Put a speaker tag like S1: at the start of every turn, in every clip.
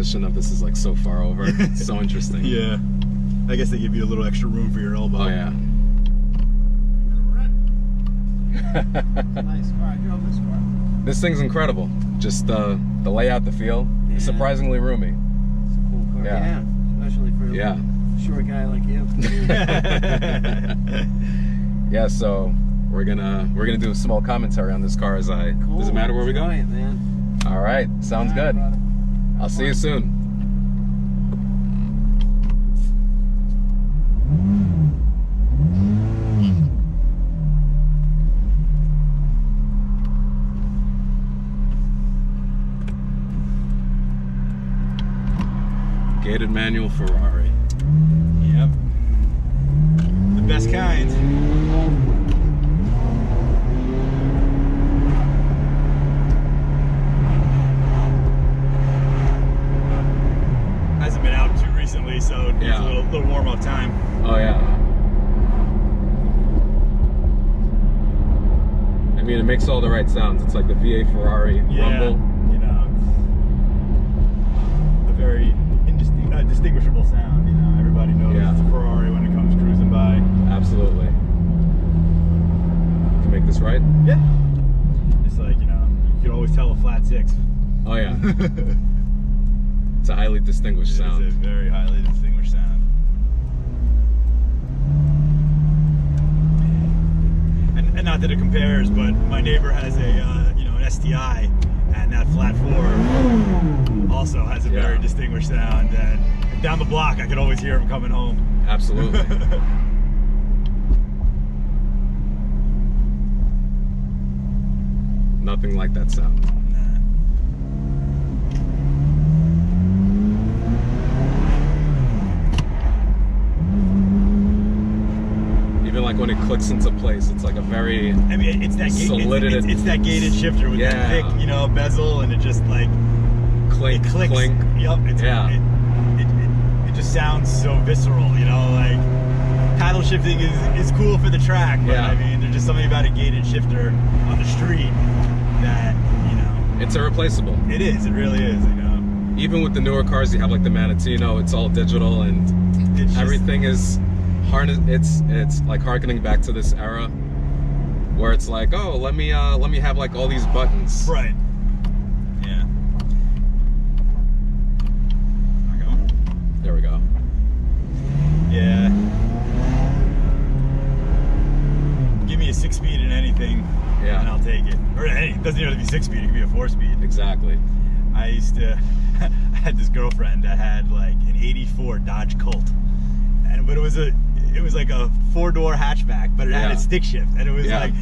S1: position of this is like so far over. It's so interesting.
S2: Yeah. I guess they give you a little extra room for your elbow.
S1: Oh yeah.
S3: Nice car. I drove this car.
S1: This thing's incredible. Just the layout, the feel.
S3: Yeah.
S1: It's surprisingly roomy.
S3: It's a cool car.
S1: Yeah.
S3: Especially for a short guy like you.
S1: Yeah, so we're gonna do a small commentary on this car as I.
S3: Cool.
S1: Does it matter where we go?
S3: Enjoy it, man.
S1: All right, sounds
S3: All right,
S1: good.
S3: brother.
S1: I'll see you soon. Gated manual Ferrari.
S2: Yep. The best kind. Hasn't been out too recently, so it needs a little warm-up time.
S1: Oh yeah. I mean, it makes all the right sounds. It's like the V8 Ferrari rumble.
S2: You know, it's a very distinguishable sound. You know, everybody knows it's a Ferrari when it comes cruising by.
S1: Absolutely. To make this right?
S2: Yeah. Just like, you know, you can always tell a flat six.
S1: Oh yeah. It's a highly distinguished sound.
S2: It's a very highly distinguished sound. And not that it compares, but my neighbor has a you know, an STI, and that flat four also has a very distinguished sound. And down the block, I could always hear him coming home.
S1: Absolutely. Nothing like that sound. Even like when it clicks into place, it's like a very
S2: it's that it's that gated shifter with that thick, you know, bezel, and it just like
S1: clink,
S2: it clicks.
S1: clink.
S2: Yep. It just sounds so visceral, you know, like paddle shifting is cool for the track, but I mean, there's just something about a gated shifter on the street that, you know,
S1: it's irreplaceable.
S2: It is. It really is. You know,
S1: even with the newer cars, you have like the Manatino. It's all digital, and everything is harness. It's like harkening back to this era where it's like, oh, let me have like all these buttons.
S2: Right. Yeah. Not going.
S1: There we go.
S2: Yeah. Give me a 6-speed in anything, and I'll take it. Or it doesn't even have to be 6-speed. It could be a 4-speed.
S1: Exactly.
S2: I had this girlfriend that had like an '84 Dodge Colt, but it was like a 4-door hatchback, but it had a stick shift, and it was like,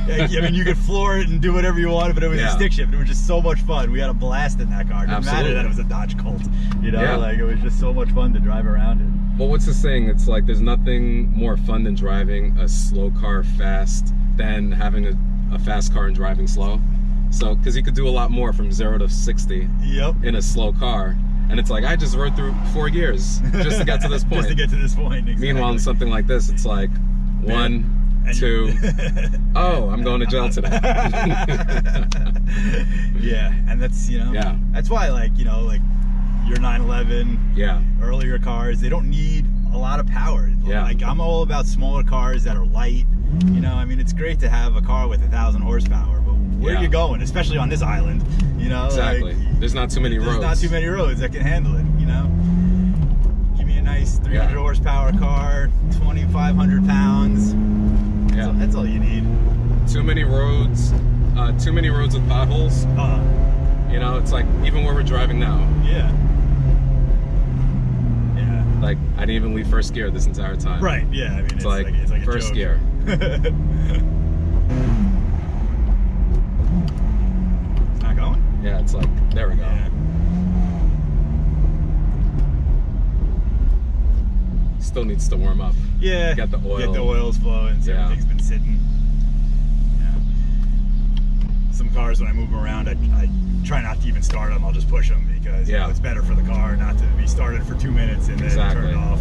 S2: I mean, you could floor it and do whatever you wanted, but it was a stick shift. It was just so much fun. We had a blast in that car. It didn't matter that it was a Dodge Colt, you know, like it was just so much fun to drive around it.
S1: Well, what's the saying? It's like there's nothing more fun than driving a slow car fast than having a fast car and driving slow. So, because you could do a lot more from 0 to 60 in a slow car. And it's like, I just rode through 4 gears just to get to this point.
S2: Just to get to this point, exactly.
S1: Meanwhile, in something like this, it's like 1, 2, oh, I'm going to jail today.
S2: Yeah, and that's, you know, that's why, like, you know, like your 911, earlier cars, they don't need a lot of power. Like, I'm all about smaller cars that are light. You know, I mean, it's great to have a car with 1,000 horsepower, but where are you going, especially on this island? You know,
S1: exactly. Like, there's not too many roads.
S2: There's not too many roads that can handle it. You know, give me a nice 300 horsepower car, 2,500 pounds. That's all you need.
S1: Too many roads. Too many roads with potholes. You know, it's like even where we're driving now. Like, I didn't even leave first gear this entire time.
S2: Right. Yeah. I mean, it's like
S1: first gear.
S2: It's not going?
S1: Yeah, it's like, there we go. Still needs to warm up.
S2: Yeah.
S1: Get the oil.
S2: Get the oils flowing, so everything's been sitting. Some cars, when I move them around, I try not to even start them. I'll just push them because you know, it's better for the car not to be started for 2 minutes and then turn it off.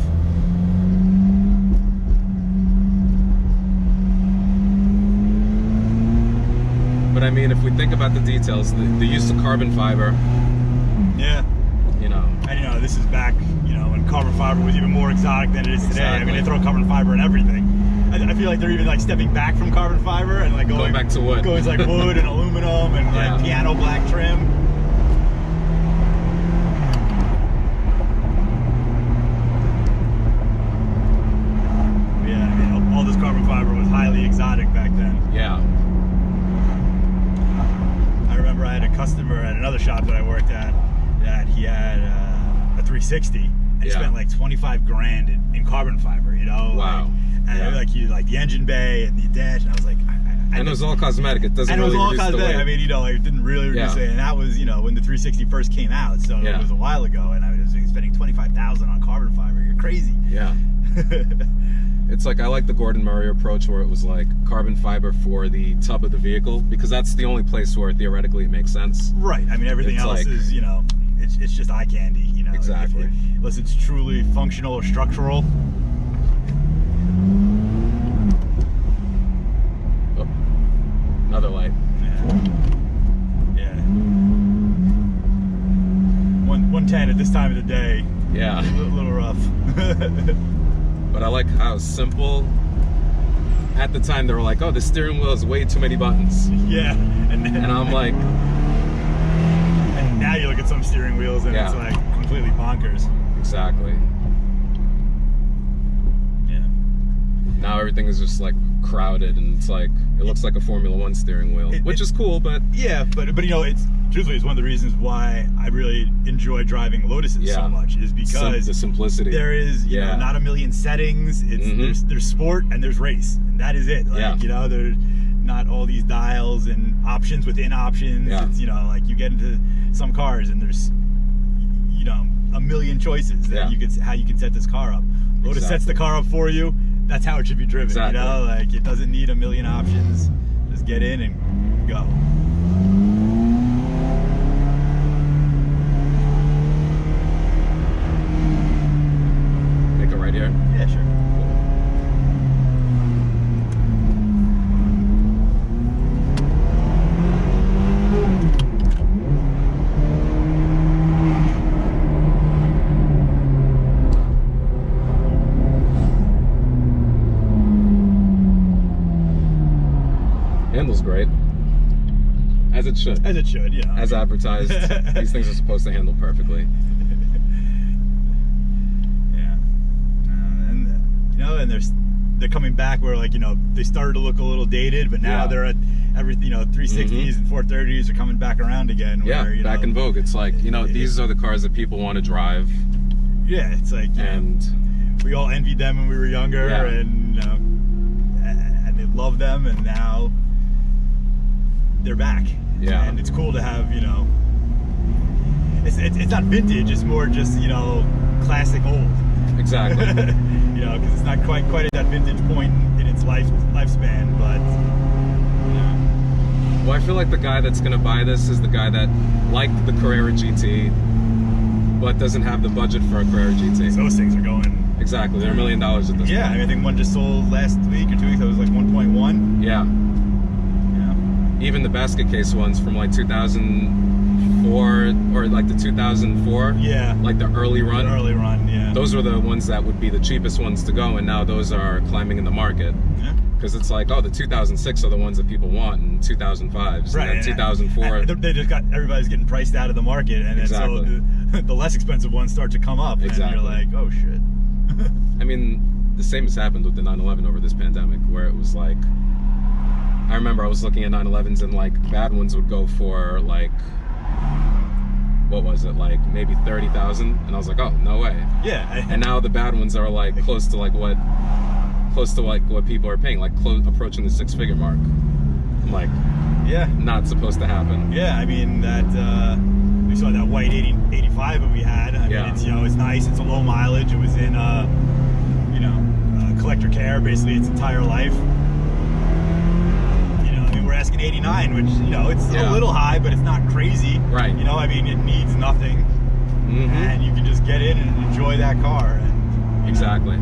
S1: But I mean, if we think about the details, the use of carbon fiber.
S2: Yeah.
S1: You know.
S2: this is back, you know, when carbon fiber was even more exotic than it is today. I mean, they throw carbon fiber in everything. I feel like they're even like stepping back from carbon fiber and like going
S1: back to wood.
S2: Going like wood and aluminum and like piano black trim. Yeah, I mean, all this carbon fiber was highly exotic back then.
S1: Yeah.
S2: I remember I had a customer at another shop that I worked at that he had a 360 and he spent like 25 grand in carbon fiber, you know?
S1: Wow.
S2: And like the engine bay and the dash, and I was like,
S1: and it was all cosmetic. It doesn't really reduce the weight.
S2: I mean, you know, like, it didn't really reduce it. And that was, you know, when the 360 first came out, so it was a while ago, and I was spending $25,000 on carbon fiber. You're crazy.
S1: Yeah. It's like, I like the Gordon Murray approach where it was like carbon fiber for the tub of the vehicle, because that's the only place where theoretically it makes sense.
S2: Right. I mean, everything else is, you know, it's just eye candy, you know.
S1: Exactly.
S2: Unless it's truly functional or structural.
S1: Oh, another light.
S2: Yeah. 110 at this time of the day.
S1: Yeah.
S2: A little rough.
S1: But I like how simple. At the time, they were like, "Oh, the steering wheel is way too many buttons."
S2: Yeah.
S1: And I'm like,
S2: and now you look at some steering wheels and it's like completely bonkers.
S1: Exactly.
S2: Yeah.
S1: Now everything is just like crowded, and it's like it looks like a Formula One steering wheel, which is cool, but
S2: yeah, but you know, truthfully, it's one of the reasons why I really enjoy driving Lotuses so much, is because
S1: the simplicity.
S2: There is, you know, not a million settings. It's there's sport and there's race, and that is it. Like, you know, there's not all these dials and options within options.
S1: Yeah.
S2: It's, you know, like you get into some cars and there's, you know, a million choices that how you can set this car up. Lotus sets the car up for you. That's how it should be driven. You know, like it doesn't need a million options. Just get in and go.
S1: Make it right here?
S2: Yeah, sure.
S1: Handles great. As it should.
S2: As it should, yeah.
S1: As advertised, these things are supposed to handle perfectly.
S2: Yeah. And you know, and they're coming back where, like, you know, they started to look a little dated, but now they're at everything, you know, 360s and 430s are coming back around again. Where, you
S1: back
S2: know,
S1: in vogue. It's like, you know, these are the cars that people want to drive.
S2: Yeah, it's like, and we all envied them when we were younger, and you know, and they loved them, and now they're back.
S1: Yeah.
S2: And it's cool to have, you know, it's not vintage, it's more just, you know, classic old.
S1: Exactly.
S2: You know, because it's not quite at that vintage point in its lifespan, but you know.
S1: Well, I feel like the guy that's going to buy this is the guy that liked the Carrera GT, but doesn't have the budget for a Carrera GT.
S2: Those things are going.
S1: Exactly, they're $1 million at this point.
S2: Yeah, I think one just sold last week or 2 weeks. That was like 1.1.
S1: Yeah. Even the basket case ones from like 2004 or like the 2004.
S2: Yeah.
S1: Like the early run.
S2: The early run, yeah.
S1: Those were the ones that would be the cheapest ones to go, and now those are climbing in the market.
S2: Yeah.
S1: Because it's like, oh, the 2006 are the ones that people want, and 2005s,
S2: right,
S1: and then 2004.
S2: They just got, everybody's getting priced out of the market, and then so the less expensive ones start to come up, and you're like, oh shit.
S1: I mean, the same has happened with the 911 over this pandemic, where it was like, I remember I was looking at 911s and like bad ones would go for like, what was it, like maybe 30,000, and I was like, oh, no way.
S2: Yeah.
S1: And now the bad ones are like close to what people are paying, like approaching the 6-figure mark. I'm like,
S2: yeah,
S1: not supposed to happen.
S2: Yeah, I mean that we saw that white 85 that we had. I mean, it's, you know, it's nice. It's a low mileage. It was in you know, collector care basically its entire life. We're asking 89, which, you know, it's a little high, but it's not crazy. Right. You know, I mean, it needs nothing. And you can just get in and enjoy that car. And,
S1: exactly.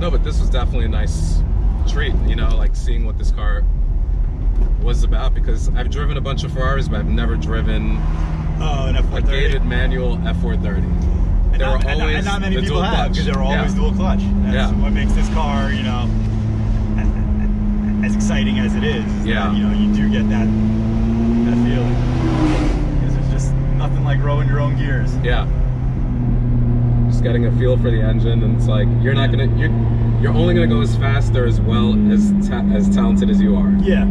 S1: No, but this was definitely a nice treat, you know, like seeing what this car was about, because I've driven a bunch of Ferraris, but I've never driven
S2: Oh, an F430.
S1: A gated manual F430.
S2: And not many people have, because they were always dual clutch. That's what makes this car, you know, as exciting as it is.
S1: Yeah.
S2: You know, you do get that feeling. Because there's just nothing like rowing your own gears.
S1: Yeah. Just getting a feel for the engine, and it's like you're not gonna you're only gonna go as fast or as well as talented as you are.
S2: Yeah.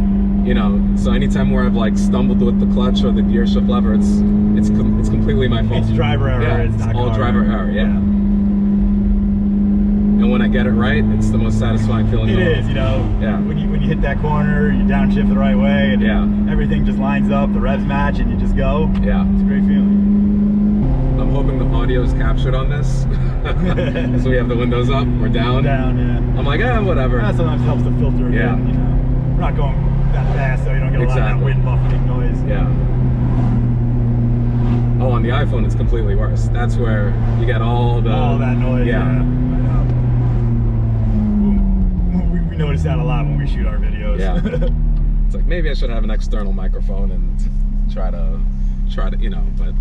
S1: You know, so anytime where I've like stumbled with the clutch or the gear shift lever, it's completely my fault.
S2: It's driver error.
S1: Yeah,
S2: it's not
S1: all driver error. Yeah. And when I get it right, it's the most satisfying feeling.
S2: It is, you know.
S1: Yeah.
S2: When you hit that corner, you downshift the right way, and everything just lines up. The revs match, and you just go.
S1: Yeah.
S2: It's a great feeling.
S1: I'm hoping the audio is captured on this. So we have the windows up or down.
S2: Down, yeah.
S1: I'm like, whatever.
S2: That sometimes helps the filter a bit, you know. We're not going that fast, so you don't get a lot of that wind buffeting noise.
S1: Yeah. Oh, on the iPhone, it's completely worse. That's where you get all
S2: that noise. Yeah. I know. We notice that a lot when we shoot our videos.
S1: Yeah. It's like maybe I should have an external microphone and try to, you know. But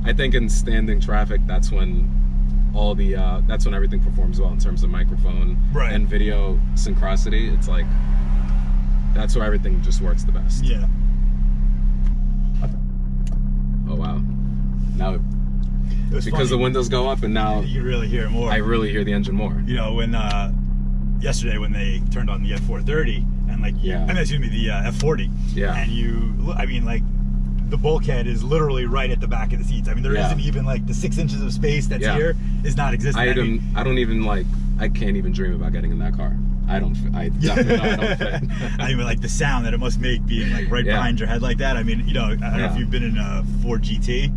S1: I think in standing traffic, that's when that's when everything performs well in terms of microphone and video synchronicity. It's like that's where everything just works the best.
S2: Yeah.
S1: Oh wow. Now because funny. The windows go up and now
S2: you can really hear it more.
S1: I really hear the engine more.
S2: You know, when yesterday when they turned on the F430 and like the F40.
S1: Yeah.
S2: And I mean like the bulkhead is literally right at the back of the seats. I mean there isn't even like the 6 inches of space that's here is not existing.
S1: I don't even like I can't even dream about getting in that car. I definitely know I don't fit.
S2: I mean, like the sound that it must make being like right behind your head like that. I mean, you know, I don't know if you've been in a Ford GT.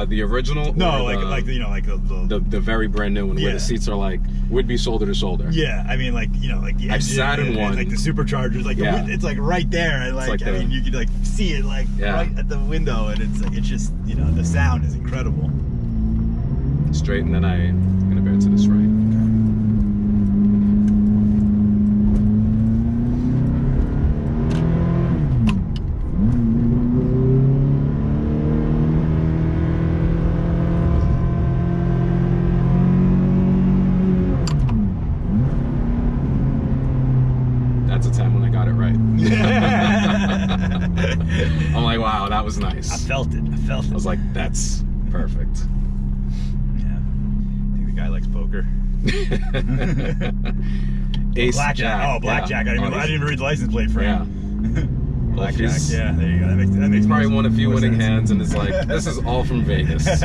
S1: The original?
S2: No, like you know, like
S1: the very brand new one where the seats are like would be shoulder to shoulder.
S2: Yeah, I mean, like you know, like the
S1: I've sat in one,
S2: like the superchargers, like it's like right there, and like I mean, you could like see it like right at the window, and it's like it's just you know the sound is incredible.
S1: Straight, and then I'm gonna bear to this right. That's a time when I got it right. I'm like, wow, that was nice.
S2: I felt it. I
S1: was like, that's perfect.
S2: Yeah. I think the guy likes poker.
S1: Ace
S2: Blackjack.
S1: Jack.
S2: Oh, Blackjack. I didn't even read the license plate for him. Blackjack. Yeah, there you go. That makes
S1: probably won a few winning hands and it's like, this is all from Vegas.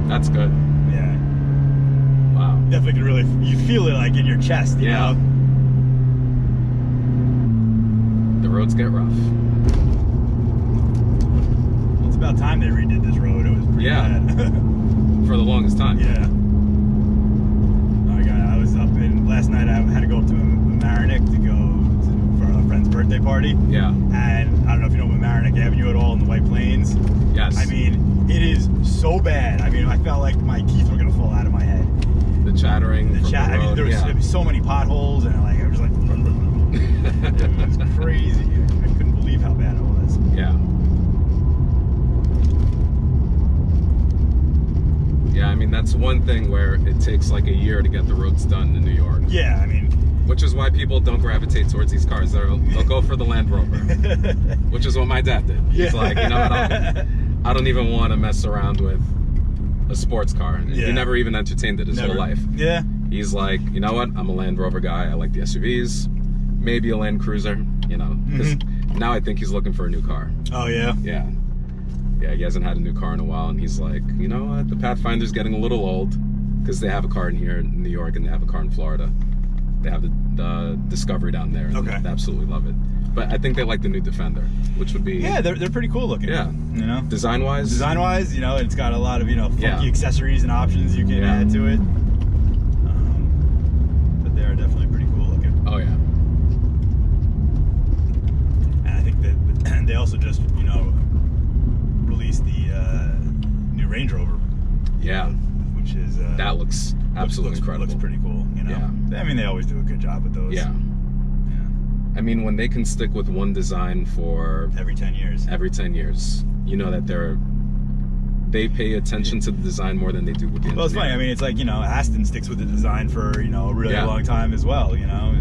S1: That's good.
S2: Yeah.
S1: Wow.
S2: Definitely can really, you feel it like in your chest, you know?
S1: The roads get rough.
S2: Well, it's about time they redid this road. It was pretty bad.
S1: For the longest time.
S2: Yeah. I was up in, last night I had to go up to Mamaroneck to go for a friend's birthday party.
S1: Yeah.
S2: And I don't know if you know Mamaroneck Avenue at all in the White Plains.
S1: Yes.
S2: I mean, it is so bad. I mean, I felt like my teeth were gonna fall out of my head.
S1: The chattering.
S2: I mean, there was so many potholes, and like I was like, it was crazy. I couldn't believe how bad it was.
S1: Yeah. Yeah, I mean that's one thing where it takes like a year to get the roads done in New York.
S2: Yeah, I mean.
S1: Which is why people don't gravitate towards these cars. They'll go for the Land Rover, which is what my dad did. He's like, you know what? I don't even want to mess around with a sports car. He never even entertained it his whole life.
S2: Yeah.
S1: He's like, you know what? I'm a Land Rover guy. I like the SUVs, maybe a Land Cruiser, you know. Because now I think he's looking for a new car.
S2: Oh, yeah?
S1: Yeah. Yeah, he hasn't had a new car in a while, and he's like, you know what? The Pathfinder's getting a little old because they have a car in here in New York and they have a car in Florida. They have the Discovery down there, and they absolutely love it. But I think they like the new Defender, which would be...
S2: Yeah, they're pretty cool looking.
S1: Yeah.
S2: You know?
S1: Design-wise?
S2: Design-wise, you know, it's got a lot of, you know, funky accessories and options you can add to it. But they're definitely pretty cool looking.
S1: Oh, yeah.
S2: And I think that they also just, you know, released the which is
S1: that looks absolutely incredible.
S2: Looks pretty cool, you know.
S1: Yeah.
S2: I mean, they always do a good job with those.
S1: Yeah. I mean, when they can stick with one design for
S2: every 10 years.
S1: Every 10 years, you know that they pay attention to the design more than they do with the engineering.
S2: Well, it's funny. I mean, it's like, you know, Aston sticks with the design for, you know, a really long time as well, you know.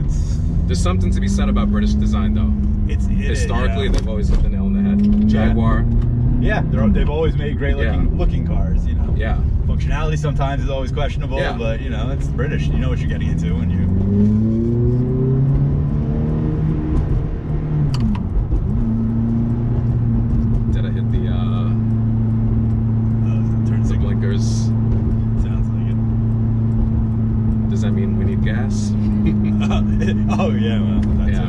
S1: There's something to be said about British design, though. Historically, they've always hit the nail on the head. Jaguar.
S2: Yeah, they've always made great looking cars, you know.
S1: Yeah.
S2: Functionality sometimes is always questionable, but, you know, it's British. You know what you're getting into when you...
S1: Did I hit the blinkers?
S2: Sounds like it.
S1: Does that mean we need gas?
S2: Oh, yeah, well, that's
S1: I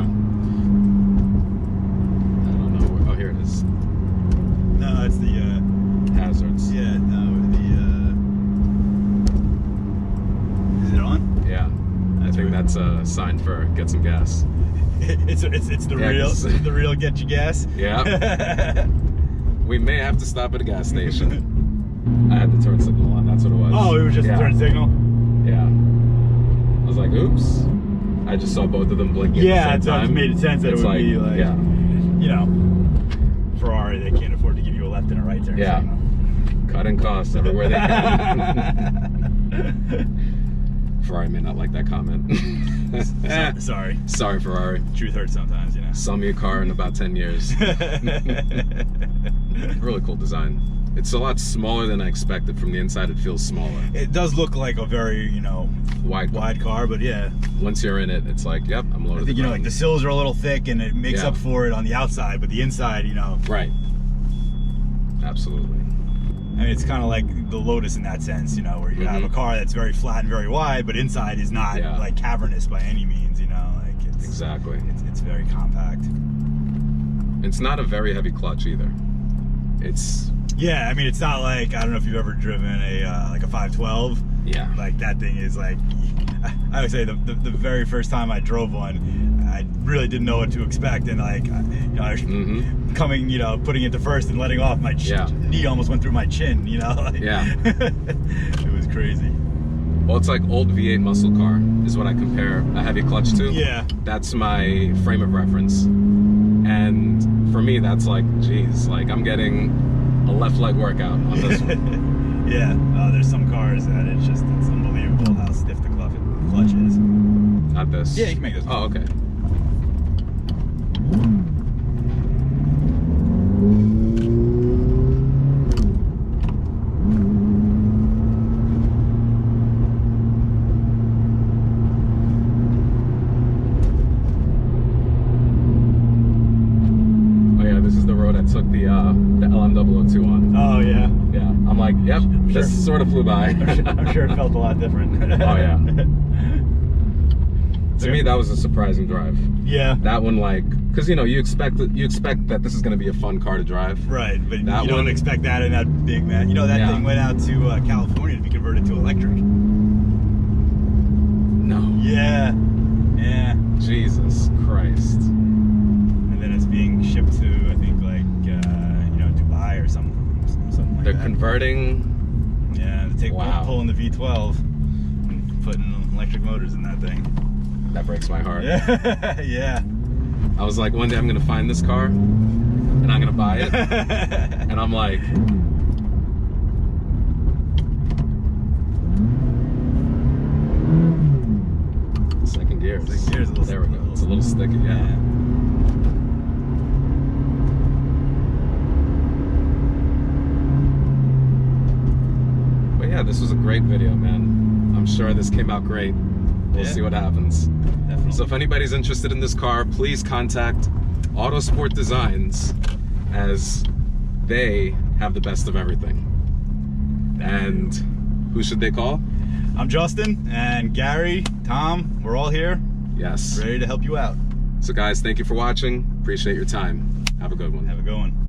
S1: don't know. Oh, here it is.
S2: No, it's the
S1: hazards.
S2: Yeah, no, is it on?
S1: Yeah. I think that's a sign for get some gas.
S2: It's the real get you gas.
S1: Yeah. We may have to stop at a gas station. I had the turn signal on, that's what it was.
S2: Oh, it was just a turn signal?
S1: Yeah. I was like, oops. I just saw both of them blinking at the same time.
S2: It made sense that it would be like, you know, Ferrari, they can't afford to give you a left and a right turn signal.
S1: Cutting costs everywhere they can. Ferrari may not like that comment.
S2: Sorry.
S1: Sorry, Ferrari.
S2: Truth hurts sometimes, you know.
S1: Sell me a car in about 10 years. Really cool design. It's a lot smaller than I expected. From the inside, it feels smaller.
S2: It does look like a very, you know, wide car, but yeah.
S1: Once you're in it, it's like, yep, I'm loaded.
S2: I think, you know, like the sills are a little thick and it makes up for it on the outside, but the inside, you know.
S1: Right. Absolutely.
S2: I mean, it's kind of like the Lotus in that sense, you know, where you have a car that's very flat and very wide, but inside is not like cavernous by any means, you know. Like it's it's very compact.
S1: It's not a very heavy clutch either. It's
S2: I mean, it's not like, I don't know if you've ever driven a like a 512.
S1: Yeah.
S2: Like that thing is like, I would say the very first time I drove one, I really didn't know what to expect, and like, you know, I was coming, you know, putting it to first and letting off, my knee almost went through my chin, you know. Like, it was crazy.
S1: Well, it's like old V8 muscle car is what I compare a heavy clutch to.
S2: Yeah.
S1: That's my frame of reference, and for me, that's like, geez, like I'm getting a left leg workout on this one.
S2: There's some cars that it's unbelievable how stiff the clutch is.
S1: Not this.
S2: Yeah, you can make this one.
S1: Oh, okay. Oh yeah, this is the road I took the LM002 on.
S2: Oh yeah.
S1: Yeah. I'm like, yep, this sort of flew by.
S2: I'm sure it felt a lot different.
S1: Oh yeah. To me, that was a surprising drive.
S2: Yeah.
S1: That one, like, because you know, you expect that this is going to be a fun car to drive.
S2: Right, but you don't expect that in that big man. You know, that thing went out to California to be converted to electric.
S1: No.
S2: Yeah. Yeah.
S1: Jesus Christ.
S2: And then it's being shipped to, I think, like, you know, Dubai or something like
S1: They're
S2: that.
S1: converting.
S2: Yeah, they pulling the V12 and putting electric motors in that thing.
S1: That breaks my heart.
S2: Yeah.
S1: I was like, one day I'm gonna find this car and I'm gonna buy it. And I'm like, second gears. There we go. It's a little sticky, yeah. But yeah, this was a great video, man. I'm sure this came out great. We'll see what happens. Definitely. So if anybody's interested in this car, please contact Autosport Designs, as they have the best of everything. And who should they call?
S2: I'm Justin, and Gary, Tom, we're all here.
S1: Yes.
S2: Ready to help you out.
S1: So guys, thank you for watching. Appreciate your time. Have a good one.
S2: Have a good one.